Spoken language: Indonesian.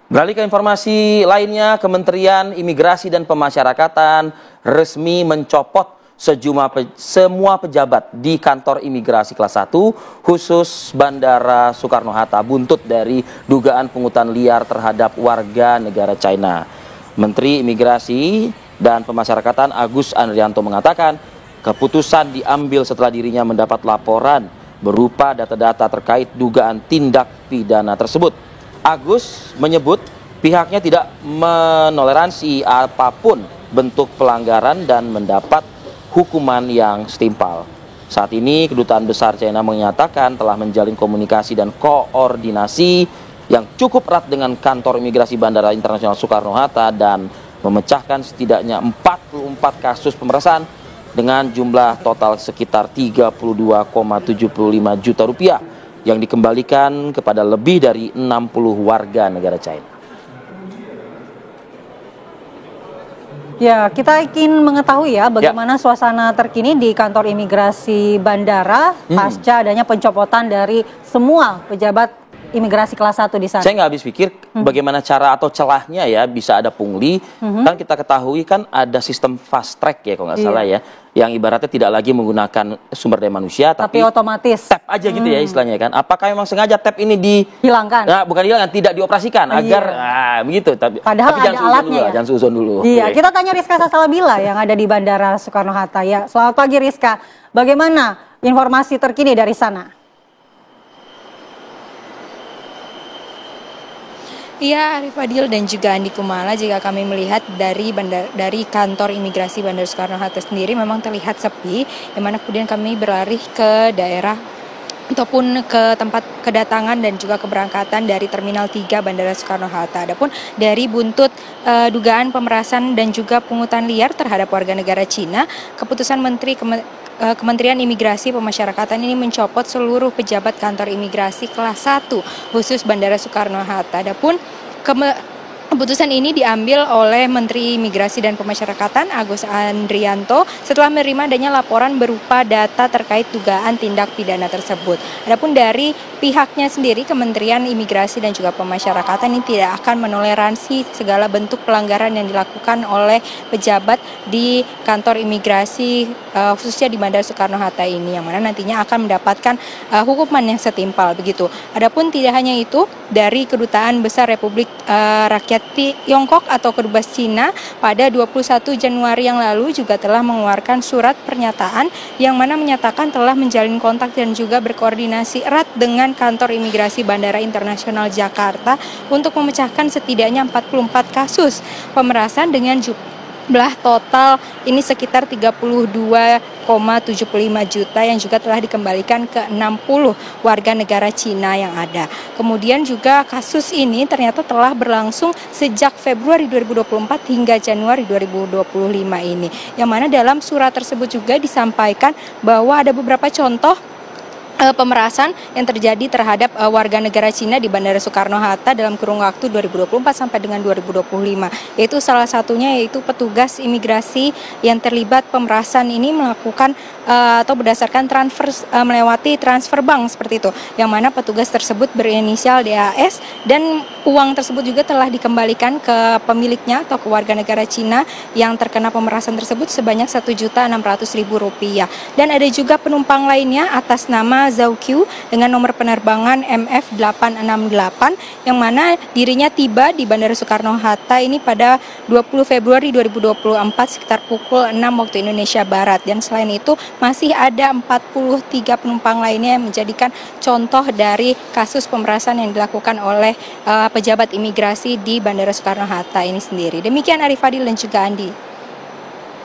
Beralih ke informasi lainnya, Kementerian Imigrasi dan Pemasyarakatan resmi mencopot semua pejabat di kantor imigrasi kelas 1 khusus Bandara Soekarno-Hatta buntut dari dugaan pungutan liar terhadap warga negara China. Menteri Imigrasi dan Pemasyarakatan Agus Andrianto mengatakan keputusan diambil setelah dirinya mendapat laporan berupa data-data terkait dugaan tindak pidana tersebut. Agus menyebut pihaknya tidak menoleransi apapun bentuk pelanggaran dan mendapat hukuman yang setimpal. Saat ini Kedutaan Besar China menyatakan telah menjalin komunikasi dan koordinasi yang cukup erat dengan kantor imigrasi Bandara Internasional Soekarno-Hatta dan memecahkan setidaknya 44 kasus pemerasan dengan jumlah total sekitar 32,75 juta rupiah yang dikembalikan kepada lebih dari 60 warga negara China. Ya, kita ingin mengetahui bagaimana suasana terkini di kantor imigrasi bandara pasca adanya pencopotan dari semua pejabat imigrasi kelas 1 di sana. Saya nggak habis pikir bagaimana cara atau celahnya bisa ada pungli. Kan kita ketahui kan ada sistem fast track kalau nggak salah yang ibaratnya tidak lagi menggunakan sumber daya manusia tapi otomatis tap aja gitu istilahnya kan. Apakah memang sengaja tap ini dihilangkan? Nah, bukan dihilangkan, tidak dioperasikan agar begitu. Padahal tapi ada alatnya jangan suzon dulu. Iya, kita tanya Rizka Sasalabila yang ada di Bandara Soekarno-Hatta. Ya, selamat pagi Rizka. Bagaimana informasi terkini dari sana? Iya, Arif Fadil dan juga Andi Kumala, jika kami melihat dari kantor imigrasi Bandara Soekarno-Hatta sendiri memang terlihat sepi, yang mana kemudian kami berlari ke daerah ataupun ke tempat kedatangan dan juga keberangkatan dari Terminal 3 Bandara Soekarno-Hatta. Adapun dari buntut dugaan pemerasan dan juga pungutan liar terhadap warga negara Cina, keputusan Kementerian Imigrasi Pemasyarakatan ini mencopot seluruh pejabat kantor imigrasi kelas 1 khusus Bandara Soekarno-Hatta. Adapun keputusan ini diambil oleh Menteri Imigrasi dan Pemasyarakatan Agus Andrianto setelah menerima adanya laporan berupa data terkait dugaan tindak pidana tersebut. Adapun dari pihaknya sendiri, Kementerian Imigrasi dan juga Pemasyarakatan ini tidak akan menoleransi segala bentuk pelanggaran yang dilakukan oleh pejabat di kantor imigrasi khususnya di Bandara Soekarno-Hatta ini, yang mana nantinya akan mendapatkan hukuman yang setimpal begitu. Adapun tidak hanya itu, dari Kedutaan Besar Republik Rakyat Tiongkok atau Kedubes Cina pada 21 Januari yang lalu juga telah mengeluarkan surat pernyataan yang mana menyatakan telah menjalin kontak dan juga berkoordinasi erat dengan kantor imigrasi Bandara Internasional Jakarta untuk memecahkan setidaknya 44 kasus pemerasan dengan jumlah total ini sekitar 32,75 juta yang juga telah dikembalikan ke 60 warga negara Cina yang ada. Kemudian juga kasus ini ternyata telah berlangsung sejak Februari 2024 hingga Januari 2025 ini. Yang mana dalam surat tersebut juga disampaikan bahwa ada beberapa contoh pemerasan yang terjadi terhadap warga negara Cina di Bandara Soekarno-Hatta dalam kurun waktu 2024 sampai dengan 2025. Yaitu salah satunya yaitu petugas imigrasi yang terlibat pemerasan ini melakukan atau berdasarkan melewati transfer bank seperti itu. Yang mana petugas tersebut berinisial DAS dan uang tersebut juga telah dikembalikan ke pemiliknya atau ke warga negara Cina yang terkena pemerasan tersebut sebanyak Rp1.600.000. Dan ada juga penumpang lainnya atas nama Zhao Qiu dengan nomor penerbangan MF868 yang mana dirinya tiba di Bandara Soekarno-Hatta ini pada 20 Februari 2024 sekitar pukul 6 waktu Indonesia Barat. Dan selain itu masih ada 43 penumpang lainnya yang menjadikan contoh dari kasus pemerasan yang dilakukan oleh pejabat imigrasi di Bandara Soekarno-Hatta ini sendiri. Demikian Arif Fadil dan juga Andi.